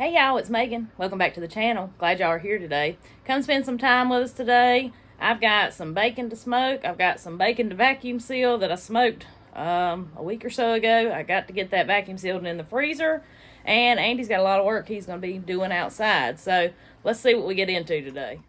Hey y'all, it's Megan. Welcome back to the channel. Glad y'all are here today. Come spend some time with us today. I've got some bacon to smoke. I've got some bacon to vacuum seal that I smoked a week or so ago. I got to get that vacuum sealed in the freezer. And Andy's got a lot of work he's going to be doing outside. So let's see what we get into today.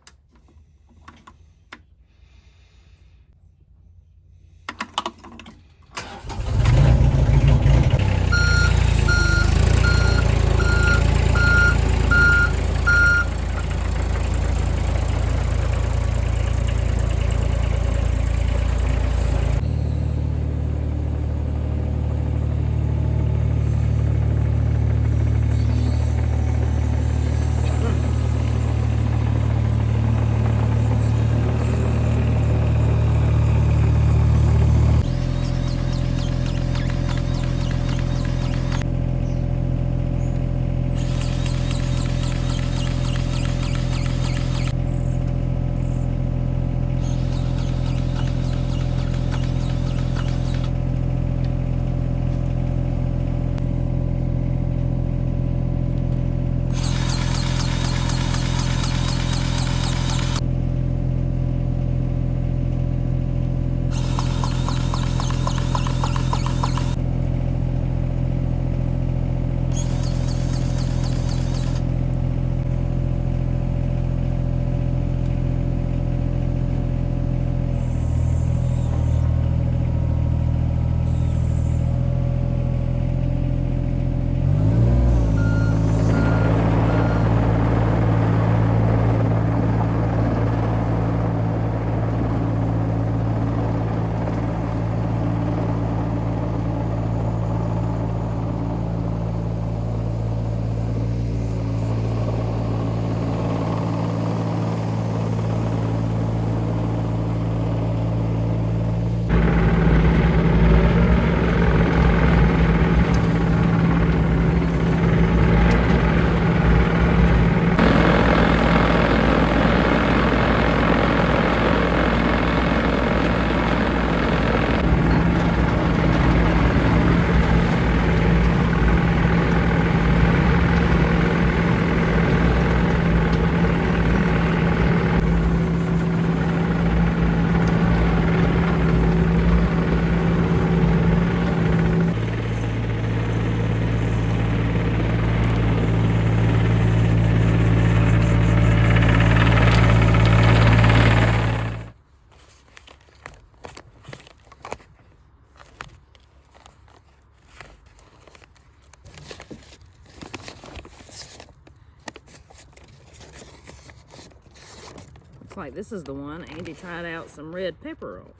Looks like this is the one Andy tried out some red pepper on.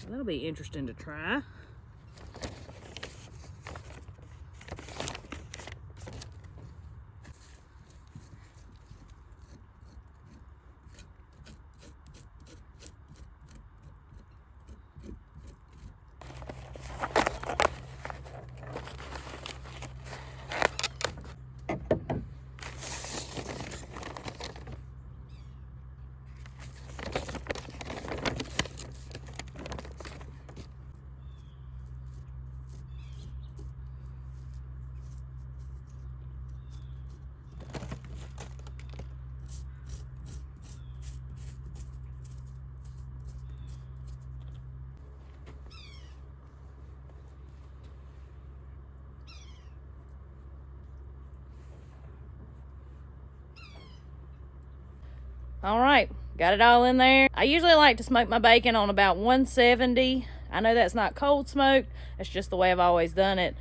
That'll be interesting to try. All right, got it all in there. I usually like to smoke my bacon on about 170. I know that's not cold smoked. That's just the way I've always done it.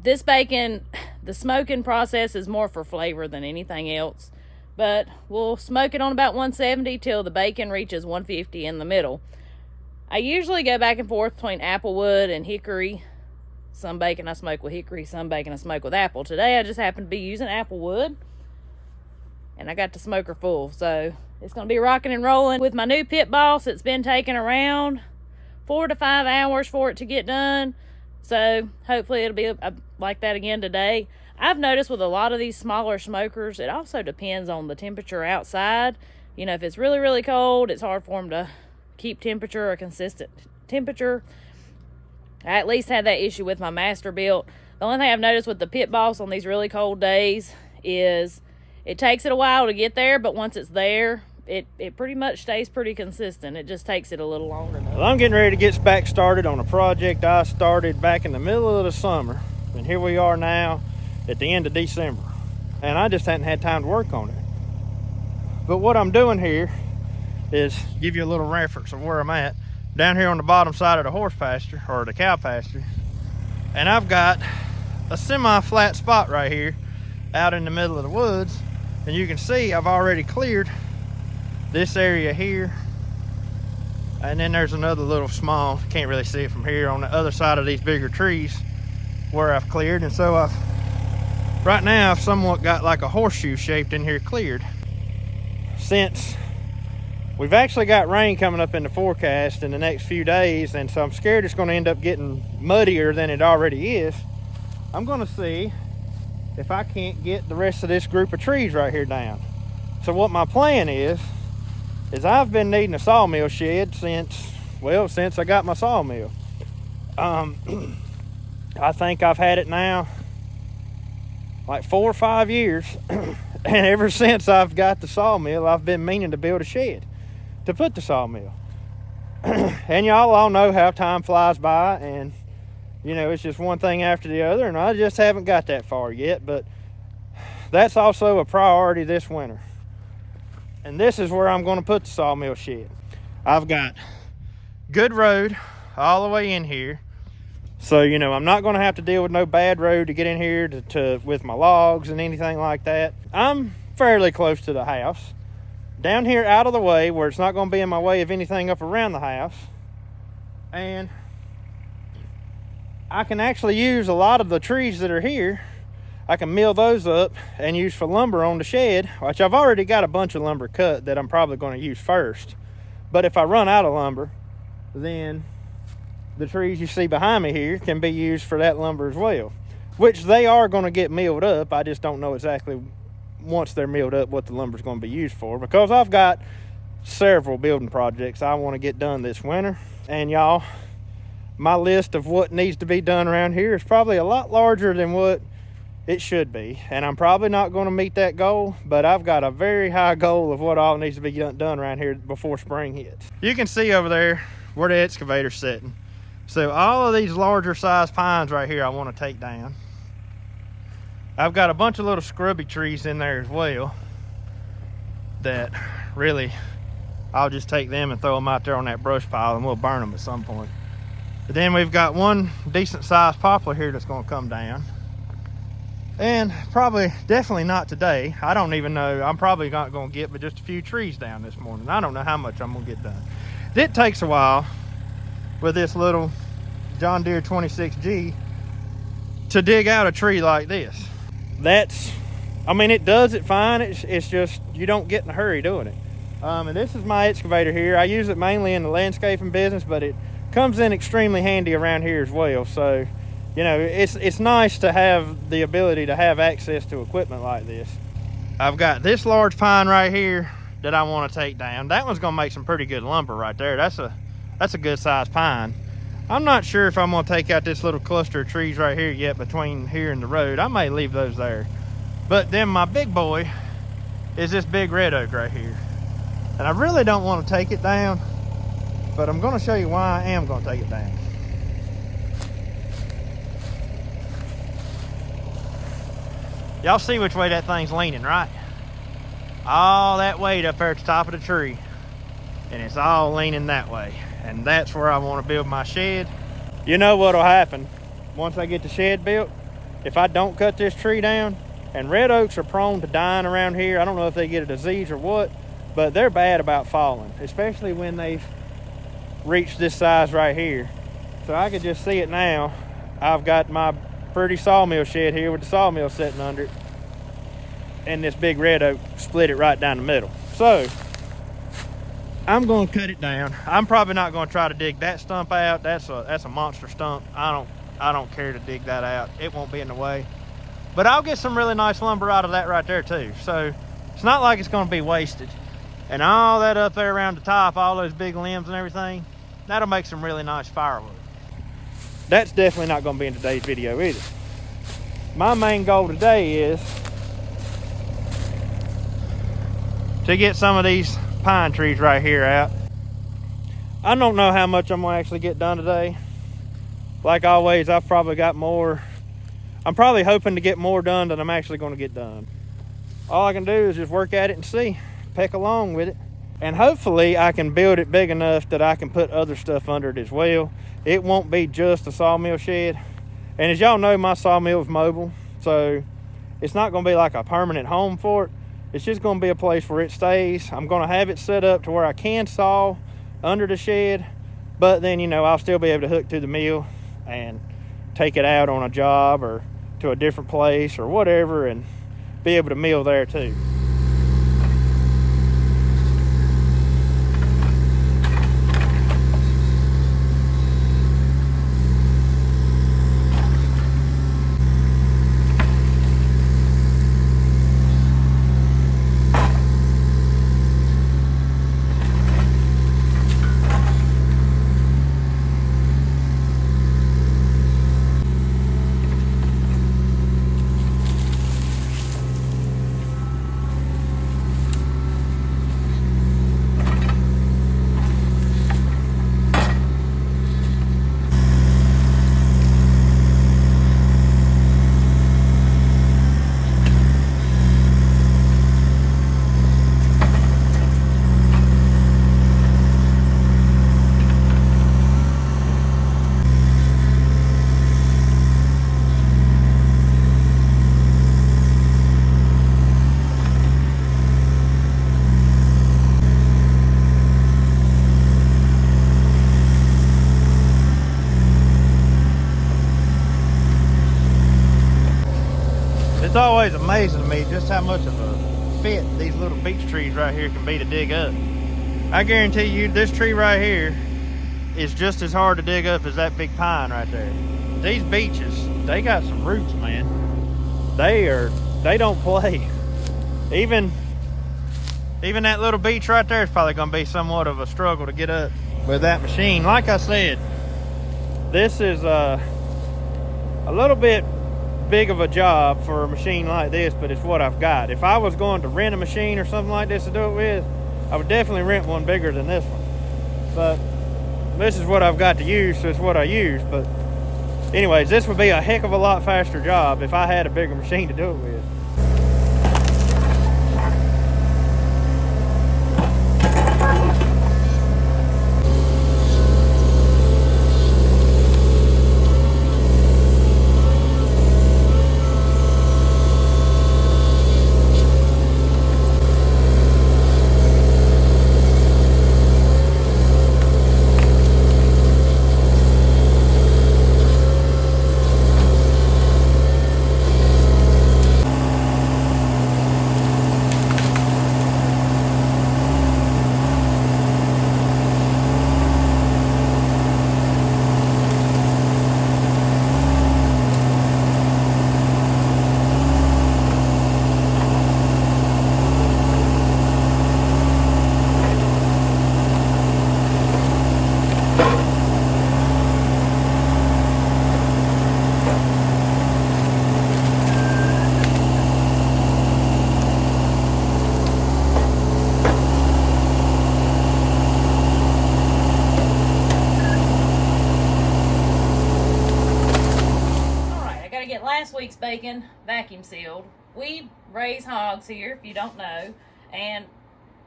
This bacon, the smoking process is more for flavor than anything else. But we'll smoke it on about 170 till the bacon reaches 150 in the middle. I usually go back and forth between applewood and hickory. Some bacon I smoke with hickory, some bacon I smoke with apple. Today I just happen to be using applewood. And I got the smoker full, so it's going to be rocking and rolling with my new pit boss. It's been taking around 4 to 5 hours for it to get done, so hopefully it'll be like that again today. I've noticed with a lot of these smaller smokers, it also depends on the temperature outside. You know, if it's really, really cold, it's hard for them to keep temperature, a consistent temperature. I at least had that issue with my Masterbuilt. The only thing I've noticed with the pit boss on these really cold days is it takes it a while to get there, but once it's there, it pretty much stays pretty consistent. It just takes it a little longer though. Well, I'm getting ready to get back started on a project I started back in the middle of the summer. And here we are now at the end of December. And I just hadn't had time to work on it. But what I'm doing here is give you a little reference of where I'm at. Down here on the bottom side of the horse pasture, or the cow pasture. And I've got a semi-flat spot right here out in the middle of the woods. And you can see I've already cleared this area here, and then there's another little small, can't really see it from here, on the other side of these bigger trees where I've cleared. And so right now I've somewhat got like a horseshoe shaped in here cleared. Since we've actually got rain coming up in the forecast in the next few days, and so I'm scared it's going to end up getting muddier than it already is, I'm going to see if I can't get the rest of this group of trees right here down. So what my plan is I've been needing a sawmill shed since I got my sawmill. I think I've had it now like 4 or 5 years. And ever since I've got the sawmill, I've been meaning to build a shed to put the sawmill. And y'all all know how time flies by, and you know, it's just one thing after the other, and I just haven't got that far yet. But that's also a priority this winter. And this is where I'm going to put the sawmill shed. I've got good road all the way in here. So, you know, I'm not going to have to deal with no bad road to get in here with my logs and anything like that. I'm fairly close to the house. Down here out of the way where it's not going to be in my way of anything up around the house. And I can actually use a lot of the trees that are here. I can mill those up and use for lumber on the shed, which I've already got a bunch of lumber cut that I'm probably going to use first. But if I run out of lumber, then the trees you see behind me here can be used for that lumber as well, which they are going to get milled up. I just don't know exactly once they're milled up what the lumber is going to be used for, because I've got several building projects I want to get done this winter. And y'all, my list of what needs to be done around here is probably a lot larger than what it should be, and I'm probably not going to meet that goal, but I've got a very high goal of what all needs to be done around here before spring hits. You can see over there where the excavator's sitting. So all of these larger size pines right here I want to take down. I've got a bunch of little scrubby trees in there as well that really I'll just take them and throw them out there on that brush pile, and we'll burn them at some point. But then we've got one decent sized poplar here that's going to come down. And definitely not today. I don't even know. I'm probably not going to get but just a few trees down this morning. I don't know how much I'm going to get done. It takes a while with this little John Deere 26G to dig out a tree like this. I mean, it does it fine. It's just, you don't get in a hurry doing it. And this is my excavator here. I use it mainly in the landscaping business, but it comes in extremely handy around here as well. So, you know, it's nice to have the ability to have access to equipment like this. I've got this large pine right here that I want to take down. That one's going to make some pretty good lumber right there. That's a good sized pine. I'm not sure if I'm going to take out this little cluster of trees right here yet between here and the road. I may leave those there. But then my big boy is this big red oak right here. And I really don't want to take it down, but I'm going to show you why I am going to take it down. Y'all see which way that thing's leaning, right? All that weight up there at the top of the tree, and it's all leaning that way. And that's where I want to build my shed. You know what'll happen once I get the shed built? If I don't cut this tree down, and red oaks are prone to dying around here. I don't know if they get a disease or what, but they're bad about falling, especially when they've reached this size right here. So I can just see it now. I've got my pretty sawmill shed here with the sawmill sitting under it, and this big red oak split it right down the middle. So I'm going to cut it down. I'm probably not going to try to dig that stump out. That's a monster stump. I don't care to dig that out. It won't be in the way, but I'll get some really nice lumber out of that right there too. So it's not like it's going to be wasted. And all that up there around the top, all those big limbs and everything, that'll make some really nice firewood. That's definitely not going to be in today's video either. my main goal today is to get some of these pine trees right here out. I don't know how much I'm gonna actually get done today. Like always, I've probably got more. I'm probably hoping to get more done than I'm actually gonna get done. All I can do is just work at it and see, peck along with it. And hopefully I can build it big enough that I can put other stuff under it as well. It won't be just a sawmill shed. And as y'all know, my sawmill is mobile, so it's not gonna be like a permanent home for it. It's just gonna be a place where it stays. I'm gonna have it set up to where I can saw under the shed, but then, you know, I'll still be able to hook to the mill and take it out on a job or to a different place or whatever and be able to mill there too. It's always amazing to me just how much of a fit these little beech trees right here can be to dig up. I guarantee you this tree right here is just as hard to dig up as that big pine right there. These beeches, they got some roots, man. They don't play. Even that little beech right there is probably gonna be somewhat of a struggle to get up with that machine. Like I said, this is a little bit big of a job for a machine like this, but it's what I've got. If I was going to rent a machine or something like this to do it with, I would definitely rent one bigger than this one. But this is what I've got to use, so it's what I use. But anyways, this would be a heck of a lot faster job if I had a bigger machine to do it with. Last week's bacon vacuum sealed. We raise hogs here, if you don't know, and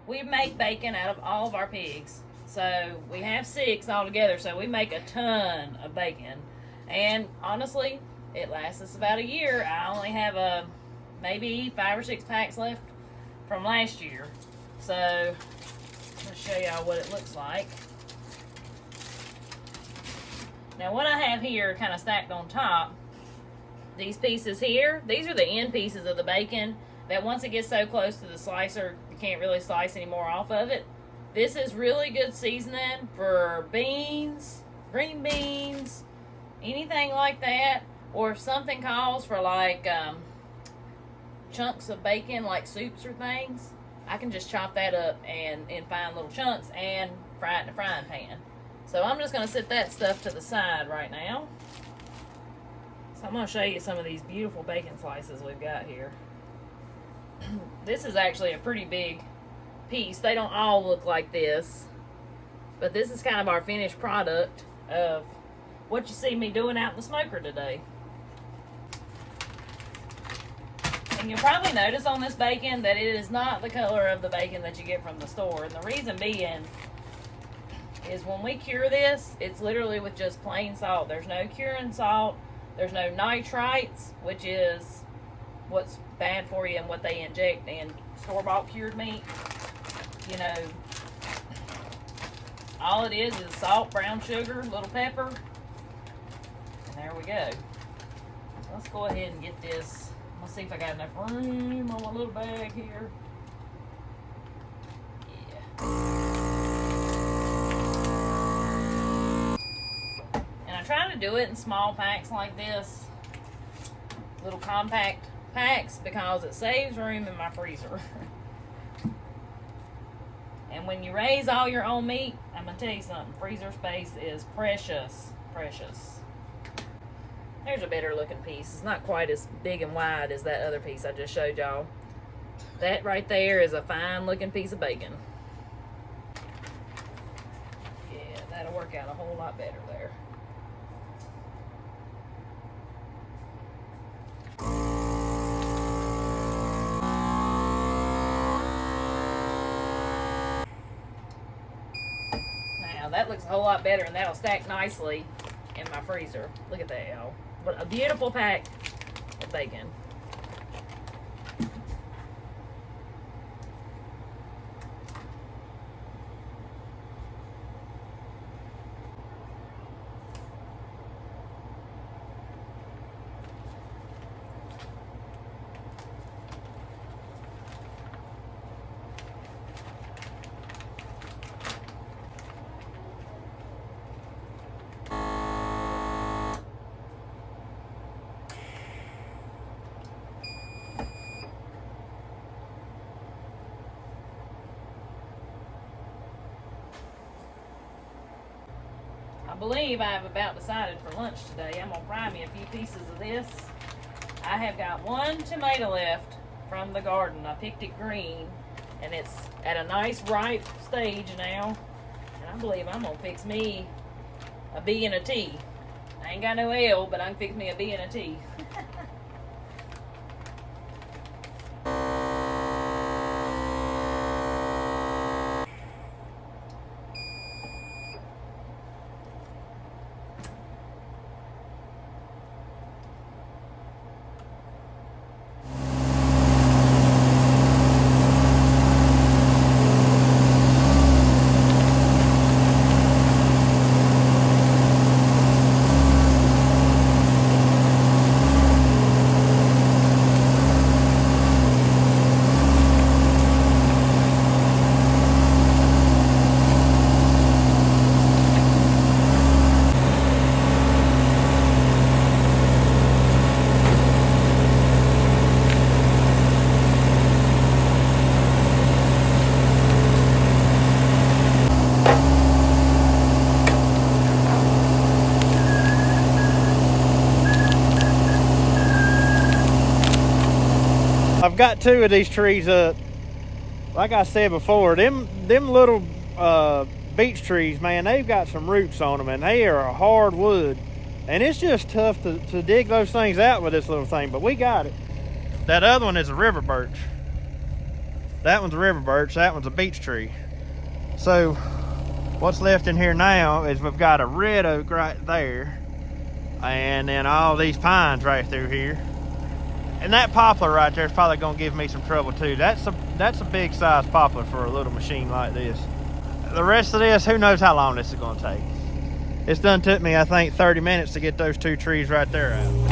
we make bacon out of all of our pigs. So we have 6 altogether, so we make a ton of bacon. And honestly, it lasts us about a year. I only have maybe 5 or 6 packs left from last year. So let's show y'all what it looks like. Now what I have here kind of stacked on top, these pieces here, these are the end pieces of the bacon that once it gets so close to the slicer, you can't really slice any more off of it. This is really good seasoning for beans, green beans, anything like that. Or if something calls for like chunks of bacon, like soups or things, I can just chop that up and in fine little chunks and fry it in a frying pan. So I'm just going to set that stuff to the side right now. So So I'm going to show you some of these beautiful bacon slices we've got here. This is actually a pretty big piece. They don't all look like this, but this is kind of our finished product of what you see me doing out in the smoker today. And you'll probably notice on this bacon that it is not the color of the bacon that you get from the store. And the reason being is when we cure this, it's literally with just plain salt. There's no curing salt. There's no nitrites, which is what's bad for you and what they inject in store-bought cured meat. You know, all it is salt, brown sugar, little pepper, and there we go. Let's go ahead and get this. Let's see if I got enough room on my little bag here. Yeah. And I try to do it in small packs like this, little compact packs, because it saves room in my freezer. And when you raise all your own meat, I'm gonna tell you something, freezer space is precious, precious. There's a better looking piece. It's not quite as big and wide as that other piece I just showed y'all. That right there is a fine looking piece of bacon. Yeah, that'll work out a whole lot better there. Now that looks a whole lot better, and that'll stack nicely in my freezer. Look at that, y'all. What a beautiful pack of bacon. I believe I've about decided for lunch today. I'm going to fry me a few pieces of this. I have got one tomato left from the garden. I picked it green, and it's at a nice ripe stage now. And I believe I'm going to fix me a B and a T. I ain't got no L, but I can fix me a B and a T. I've got two of these trees up. Like I said before, them little beech trees, man, they've got some roots on them, and they are a hard wood. And it's just tough to dig those things out with this little thing, but we got it. That other one is a river birch. That one's a river birch, that one's a beech tree. So what's left in here now is we've got a red oak right there, and then all these pines right through here. And that poplar right there is probably going to give me some trouble too. That's a big size poplar for a little machine like this. The rest of this, who knows how long this is going to take. It's done took me, I think, 30 minutes to get those two trees right there out.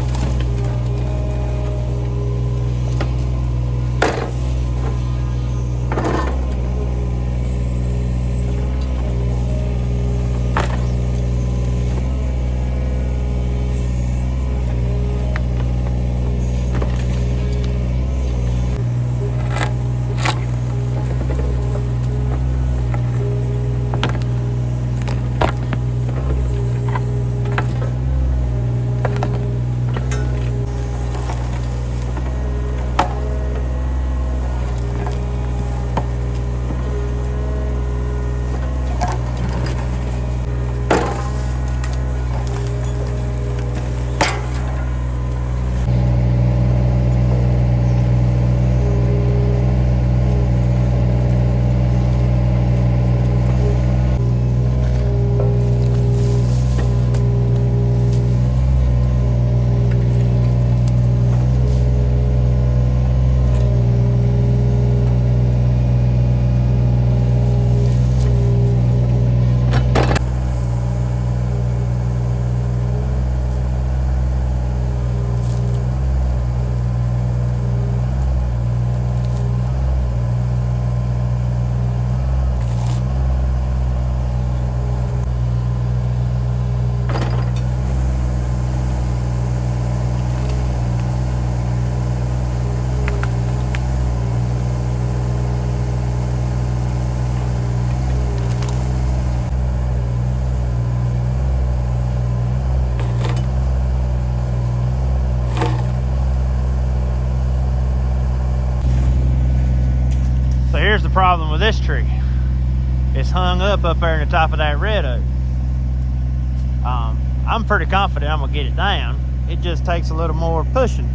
problem with this tree. It's hung up there in the top of that red oak. I'm pretty confident I'm gonna get it down. It just takes a little more pushing.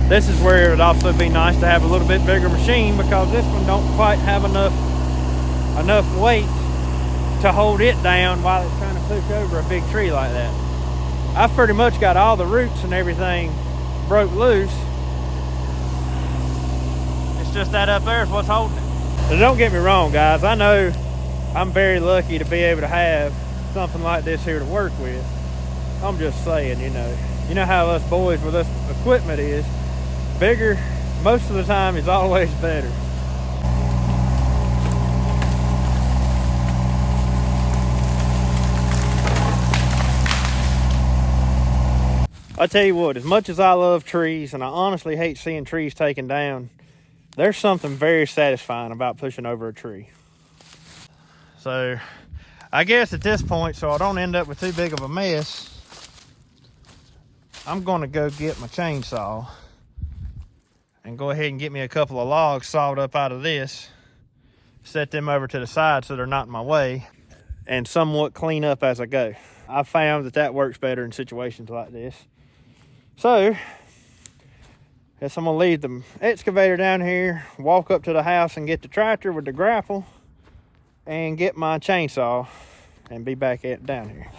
This is where it would also be nice to have a little bit bigger machine, because this one don't quite have enough weight to hold it down while it's trying to push over a big tree like that. I've pretty much got all the roots and everything broke loose. It's just that up there is what's holding it. Now, don't get me wrong, guys. I know I'm very lucky to be able to have something like this here to work with. I'm just saying, you know how us boys with us equipment is. Bigger, most of the time, is always better. I tell you what, as much as I love trees, and I honestly hate seeing trees taken down, there's something very satisfying about pushing over a tree. So, I guess at this point, so I don't end up with too big of a mess, I'm gonna go get my chainsaw and go ahead and get me a couple of logs sawed up out of this, set them over to the side so they're not in my way, and somewhat clean up as I go. I've found that works better in situations like this. So, guess I'm gonna leave the excavator down here, walk up to the house and get the tractor with the grapple, and get my chainsaw and be back down here.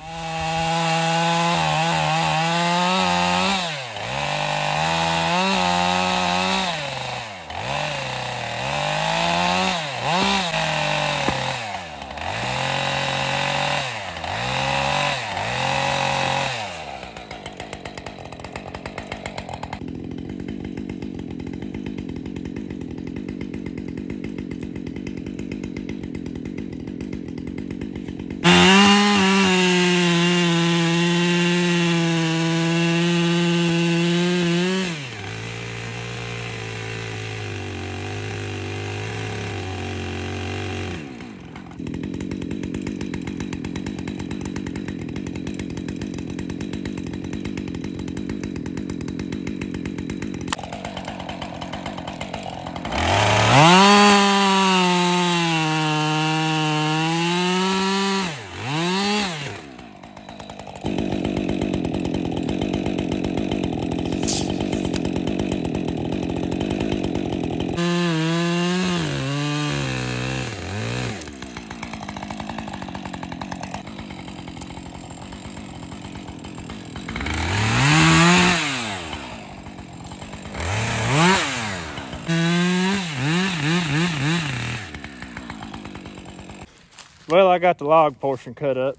Well, I got the log portion cut up,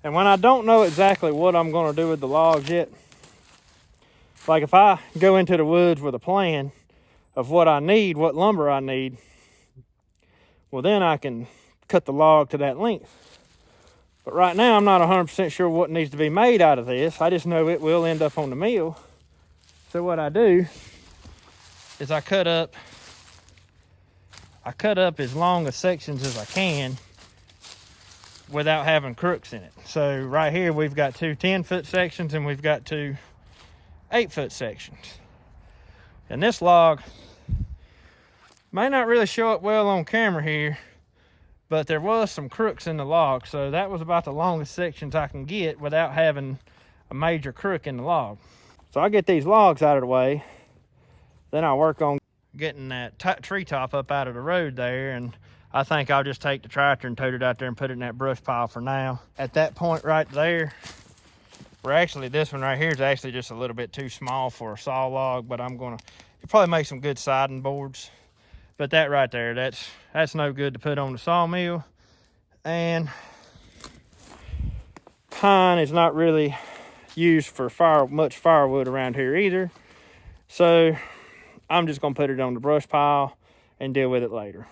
and when I don't know exactly what I'm going to do with the logs yet, like if I go into the woods with a plan of what I need, what lumber I need, well then I can cut the log to that length. But right now I'm not 100% sure what needs to be made out of this. I just know it will end up on the mill. So what I do is I cut up as long a sections as I can without having crooks in it. So right here we've got two 10-foot sections and we've got two 8-foot sections. And this log may not really show up well on camera here, but there was some crooks in the log. So that was about the longest sections I can get without having a major crook in the log. So I get these logs out of the way, then I work on getting that tree top up out of the road there, and I think I'll just take the tractor and tote it out there and put it in that brush pile for now. At that point right there, this one right here is actually just a little bit too small for a saw log, but it'll probably make some good siding boards. But that right there, that's no good to put on the sawmill. And pine is not really used for much firewood around here either. So I'm just gonna put it on the brush pile and deal with it later.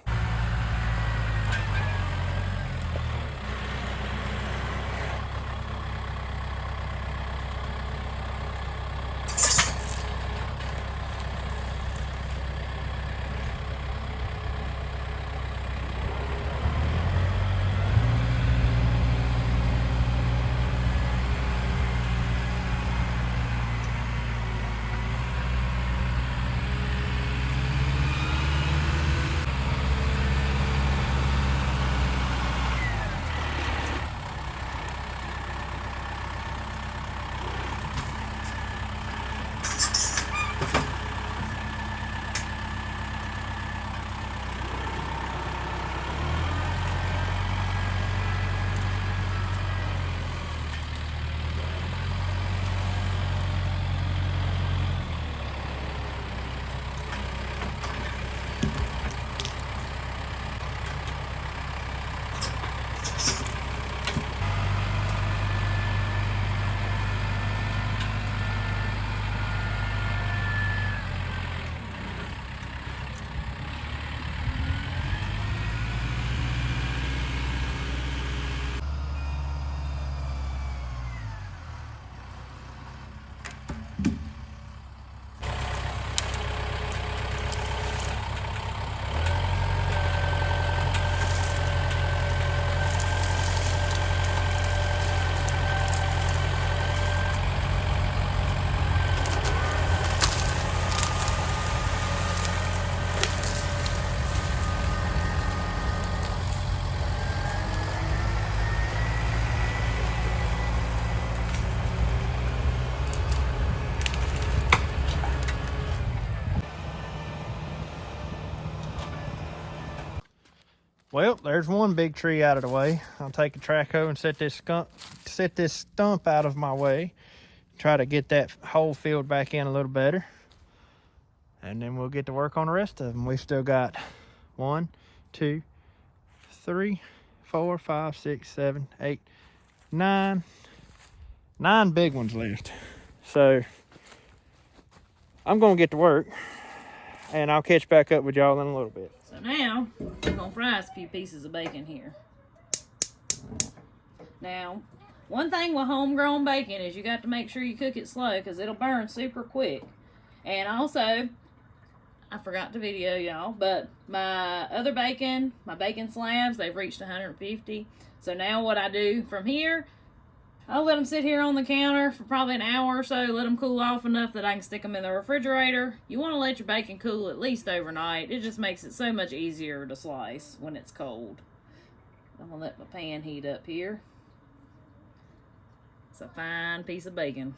Well, there's one big tree out of the way. I'll take a track hoe and set this stump out of my way. Try to get that hole filled back in a little better. And then we'll get to work on the rest of them. We've still got 1, 2, 3, 4, 5, 6, 7, 8, 9 big ones left. So I'm gonna get to work and I'll catch back up with y'all in a little bit. So now we're gonna fry us a few pieces of bacon here. Now, one thing with homegrown bacon is you got to make sure you cook it slow because it'll burn super quick. And also, I forgot to video y'all, but my other bacon, my bacon slabs, they've reached 150. So now what I do from here, I'll let them sit here on the counter for probably an hour or so, let them cool off enough that I can stick them in the refrigerator. You want to let your bacon cool at least overnight. It just makes it so much easier to slice when it's cold. I'm going to let my pan heat up here. It's a fine piece of bacon.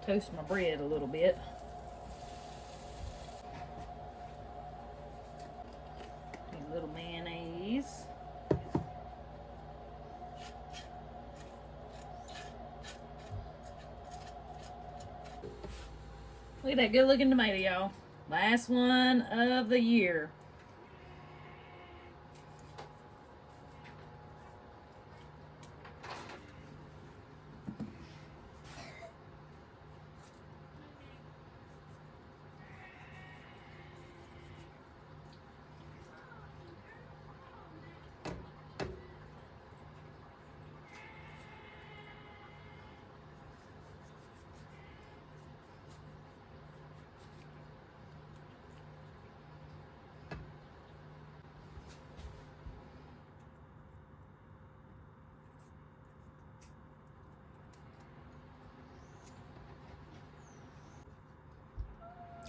Toast my bread a little bit. A little mayonnaise. Look at that good looking tomato, y'all. Last one of the year.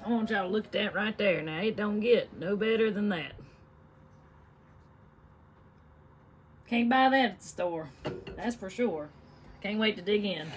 I want y'all to look at that right there. Now, it don't get no better than that. Can't buy that at the store. That's for sure. Can't wait to dig in.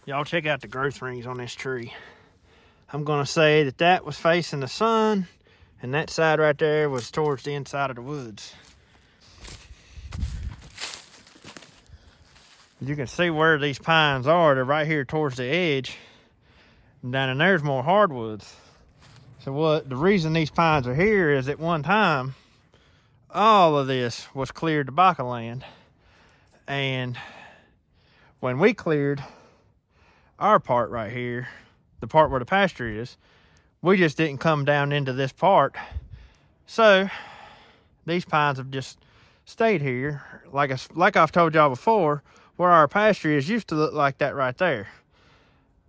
Y'all check out the growth rings on this tree. I'm gonna say that that was facing the sun and that side right there was towards the inside of the woods. You can see where these pines are. They're right here towards the edge. And down in there's more hardwoods. So the reason these pines are here is at one time, all of this was cleared tobacco land. And when we cleared our part right here, the part where the pasture is, we just didn't come down into this part. So these pines have just stayed here. Like I've told y'all before, where our pasture is used to look like that right there.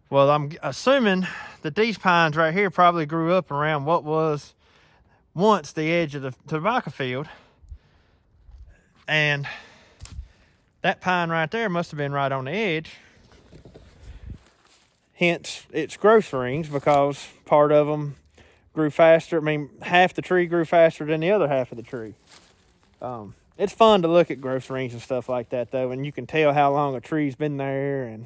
Well, I'm assuming that these pines right here probably grew up around what was once the edge of the tobacco field. And that pine right there must have been right on the edge. Hence its growth rings, because part of them grew faster. I mean, half the tree grew faster than the other half of the tree. It's fun to look at growth rings and stuff like that, though, and you can tell how long a tree's been there,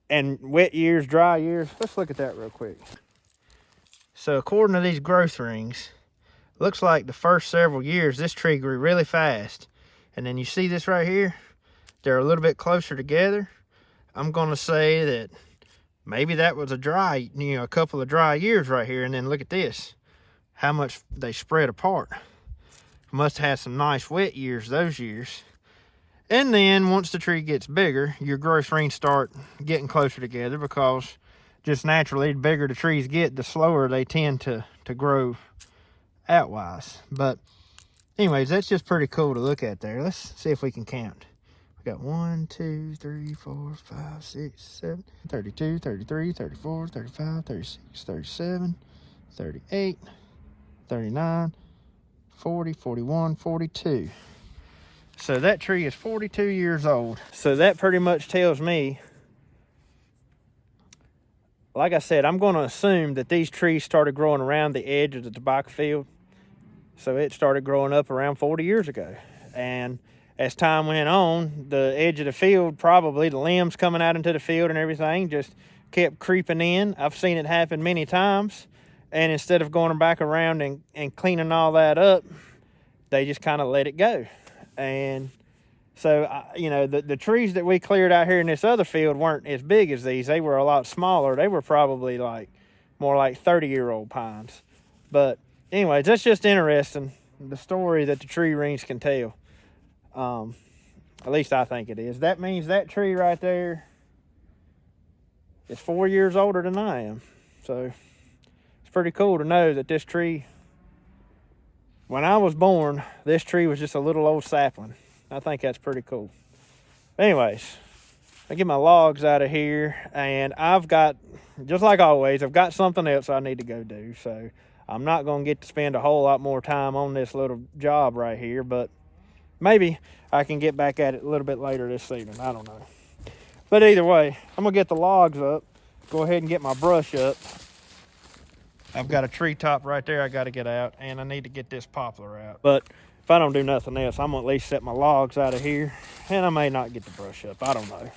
and wet years, dry years. Let's look at that real quick. So according to these growth rings, looks like the first several years this tree grew really fast. And then you see this right here, they're a little bit closer together. I'm gonna say that maybe that was a couple of dry years right here. And then look at this, how much they spread apart. Must have had some nice wet years those years. And then once the tree gets bigger, your growth rings start getting closer together, because just naturally, the bigger the trees get, the slower they tend to grow outwise. But anyways, that's just pretty cool to look at there. Let's see if we can count. We got 1, 2, 3, 4, 5, 6, 7, 32, 33, 34, 35, 36, 37, 38, 39, 40, 41, 42. So that tree is 42 years old. So that pretty much tells me, like I said, I'm going to assume that these trees started growing around the edge of the tobacco field. So it started growing up around 40 years ago. And as time went on, the edge of the field, probably the limbs coming out into the field and everything, just kept creeping in. I've seen it happen many times. And instead of going back around and cleaning all that up, they just kind of let it go. And so, the trees that we cleared out here in this other field weren't as big as these. They were a lot smaller. They were probably more like 30-year-old pines. But anyways, that's just interesting, the story that the tree rings can tell. At least I think it is. That means that tree right there is 4 years older than I am. So it's pretty cool to know that this tree, when I was born, this tree was just a little old sapling. I think that's pretty cool. Anyways, I get my logs out of here, and I've got, just like always, I've got something else I need to go do. So I'm not going to get to spend a whole lot more time on this little job right here, but maybe I can get back at it a little bit later this evening. I don't know. But either way, I'm going to get the logs up, go ahead and get my brush up. I've got a tree top right there I got to get out, and I need to get this poplar out. But if I don't do nothing else, I'm going to at least set my logs out of here, and I may not get the brush up. I don't know.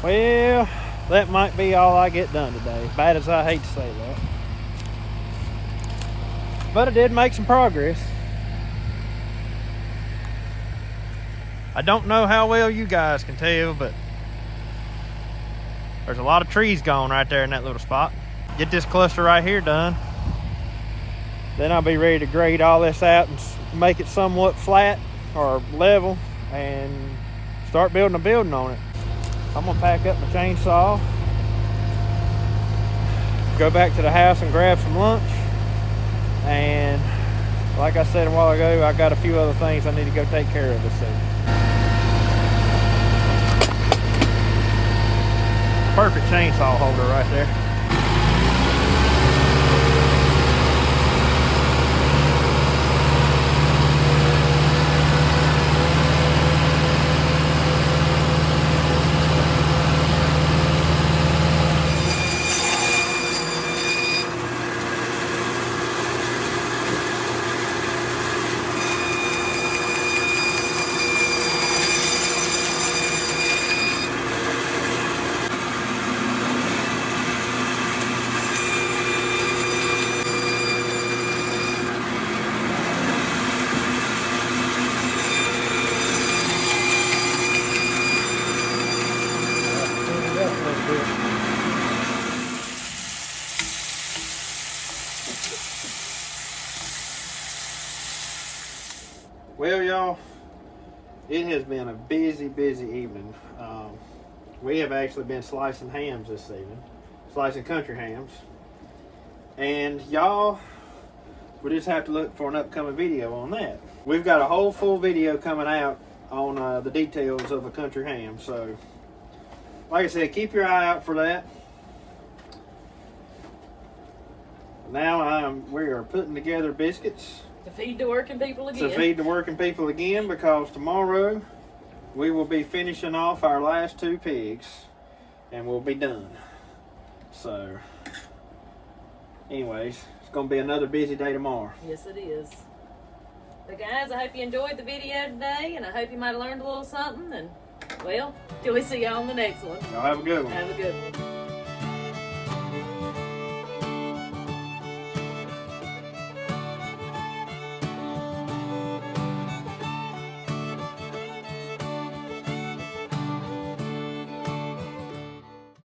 Well, that might be all I get done today, as bad as I hate to say that. But I did make some progress. I don't know how well you guys can tell, but there's a lot of trees gone right there in that little spot. Get this cluster right here done. Then I'll be ready to grade all this out and make it somewhat flat or level and start building a building on it. I'm gonna pack up my chainsaw, go back to the house and grab some lunch. And like I said a while ago, I got a few other things I need to go take care of this evening. Perfect chainsaw holder right there. Well, y'all, it has been a busy evening. We have actually been slicing hams this evening, slicing country hams. And y'all, we just have to look for an upcoming video on that. We've got a whole full video coming out on the details of a country ham. So, like I said, keep your eye out for that. Now we are putting together biscuits. To feed the working people again. To feed the working people again, because tomorrow we will be finishing off our last 2 pigs and we'll be done. So, anyways, it's going to be another busy day tomorrow. Yes, it is. But guys, I hope you enjoyed the video today, and I hope you might have learned a little something. And, well, till we see you on the next one. Y'all have a good one. Have a good one.